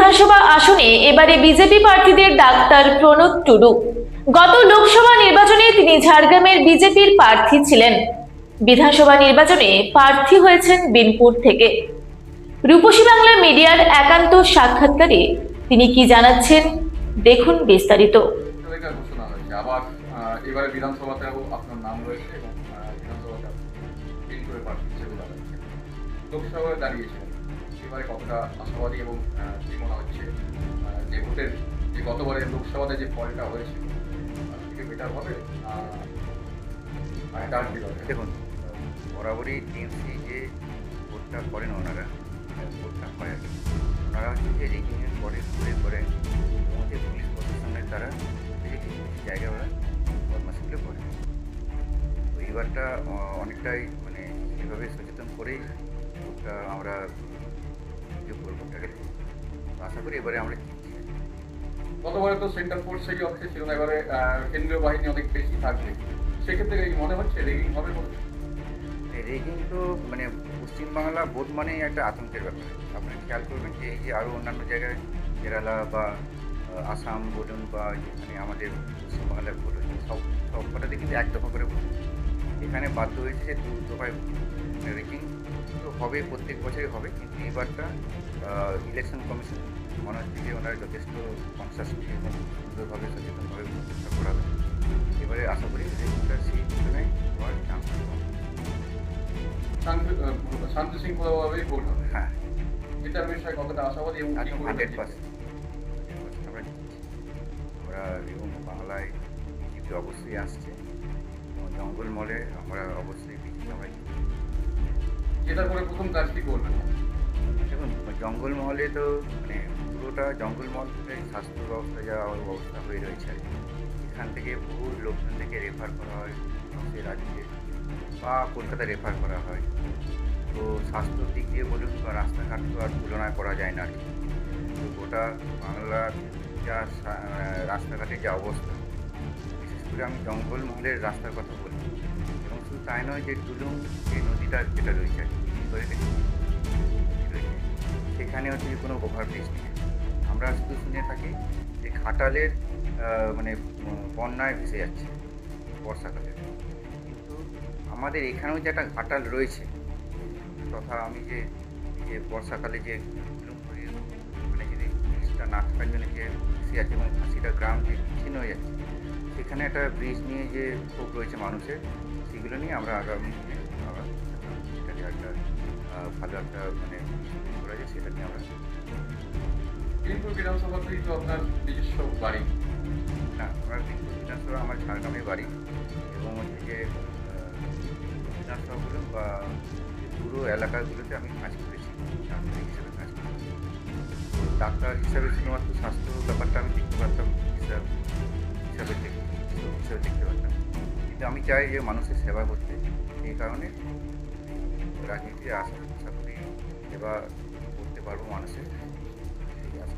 বিধানসভা আসনে এবারে বিজেপি প্রার্থীদের ডাক্তার প্রণব টুডু। গত লোকসভা নির্বাচনে তিনি ঝাড়গ্রামের বিজেপির প্রার্থী ছিলেন। বিধানসভা নির্বাচনে প্রার্থী হয়েছেন বিনপুর থেকে। রূপসী বাংলা মিডিয়ার একান্ত সাক্ষাৎকারে তিনি কি জানাচ্ছেন, দেখুন বিস্তারিত। ঘোষণা হয়েছে আবার এবারে বিধানসভাতেও আপনার নাম রয়েছে এবং বিধানসভাতে বিনপুরের প্রার্থী হিসেবে দাঁড়াচ্ছে। লোকসভায় দাঁড়িয়েছিলেন, এবারে কতটা আশাবাদী এবং কি মনে হচ্ছে যে ভোটের যে গতবারের লোকসভাতে যে ফলটা হয়েছিল তার থেকে বেটার হবে? দেখুন, বরাবরই টিএমসি যে ভোটটা করেন ওনারা, ভোটটা হয় আর কি, ওনারা হচ্ছে যে রেগিংয়ের পরে করে এবং যে পুলিশ প্রশাসনের দ্বারা কিছু জায়গায় ওরা বদমাশিগুলো করে। তো এইবারটা অনেকটাই মানে এভাবে সচেতন করেই ভোটটা আমরা ভোটটাকে আশা করি এবারে আমরা জিতছি। গতবারে তো সেন্ট্রাল ফোর্স সেই অর্থে ছিল না, এবারে কেন্দ্রীয় বাহিনী অনেক বেশি থাকবে, সেক্ষেত্রে মনে হচ্ছে রেগিং হবে বলে? রেগিং তো মানে পশ্চিমবাংলা ভোট মানেই একটা আতঙ্কের ব্যাপার। আপনি খেয়াল করবেন যে এই যে আরও অন্যান্য জায়গায় কেরালা বা আসাম বলুন বা যেখানে আমাদের পশ্চিমবাংলার ভোট হচ্ছে সব কটাতে কিন্তু এক দফা করে ভোট। এখানে বাধ্য হয়েছে যে দু দফায় রেগিং তো হবে, প্রত্যেক বছরই হবে, কিন্তু এবারটা ইলেকশন কমিশন মনে হচ্ছে যে ওনারা যথেষ্ট কনসাসলি এবং সুন্দরভাবে সচেতনভাবে চেষ্টা করাবে। এবারে আশা করি রেগিংটা সেই তুলনায় হওয়ার চান্স কম। শান্তি শৃঙ্খলাভাবেই ভোট হবে, হ্যাঁ, এটার বিষয়ে কতটা আশাবাদী এবং কি একদম করে 100% আমরা জিতছি। আমরা এবং বাংলায় বিজেপি অবশ্যই আসছে এবং জঙ্গলমহলে আমরা অবশ্যই বিজেপি আমরা জিতছি। জেতার পরে প্রথম কাজ কি করবেন? দেখুন, জঙ্গলমহলে তো মানে পুরোটা জঙ্গলমহল থেকে স্বাস্থ্য ব্যবস্থা যা অবস্থা হয়ে রয়েছে আর কি, এখান থেকে বহু লোকজন থেকে রেফার করা হয় পাশের রাজ্যে বা কলকাতা রেফার করা হয়। তো স্বাস্থ্যর দিক দিয়ে বলুন বা রাস্তাঘাট তো আর তুলনা করা যায় না আর কি। তো গোটা বাংলার যা রাস্তাঘাটের যা অবস্থা, বিশেষ করে আমি জঙ্গলমহলের রাস্তার কথা বলি, এবং শুধু তাই নয় যে টুলুং যে নদীটা যেটা রয়েছে আর কি, রয়েছে সেখানে হচ্ছে কোনো ওভারব্রিজ নেই। আমরা শুধু শুনে থাকি যে ঘাটালের মানে বন্যায় ভেসে যাচ্ছে বর্ষাকালে, কিন্তু আমাদের এখানেও যে একটা ঘাটাল রয়েছে, তথা আমি যে বর্ষাকালে যে মানে যদি ব্রিজটা না থাকার জন্য যে ভেসে যাচ্ছে এবং ফাঁসিটা গ্রাম যে বিচ্ছিন্ন হয়ে যাচ্ছে, সেখানে একটা ব্রিজ নিয়ে যে ক্ষোভ রয়েছে মানুষের, সেগুলো নিয়ে আমরা আগামী দিনে আবার সেটাকে একটা ভালো একটা মানে করা যায়, সেটা নিয়ে আমরা বিনপুর বিধানসভাতেই তো আপনার নিজস্ব বাড়ি। না, আমরা বিনপুর বিধানসভা আমার ঝাড়গ্রামে বাড়ি, এবং হচ্ছে যে বিধানসভা বলুন বা পুরো এলাকাগুলোতে আমি কাজ করেছি, ডাক্তার হিসেবে কাজ করেছি। তো ডাক্তার হিসাবে শুধুমাত্র স্বাস্থ্য ব্যাপারটা আমি দেখতে পারতাম, হিসাবে দেখতে পারতাম, কিন্তু আমি চাই যে মানুষের সেবা করতে। এই কারণে রাজনীতিতে আশা করি সেবা করতে পারবো মানুষের, সেই আশা।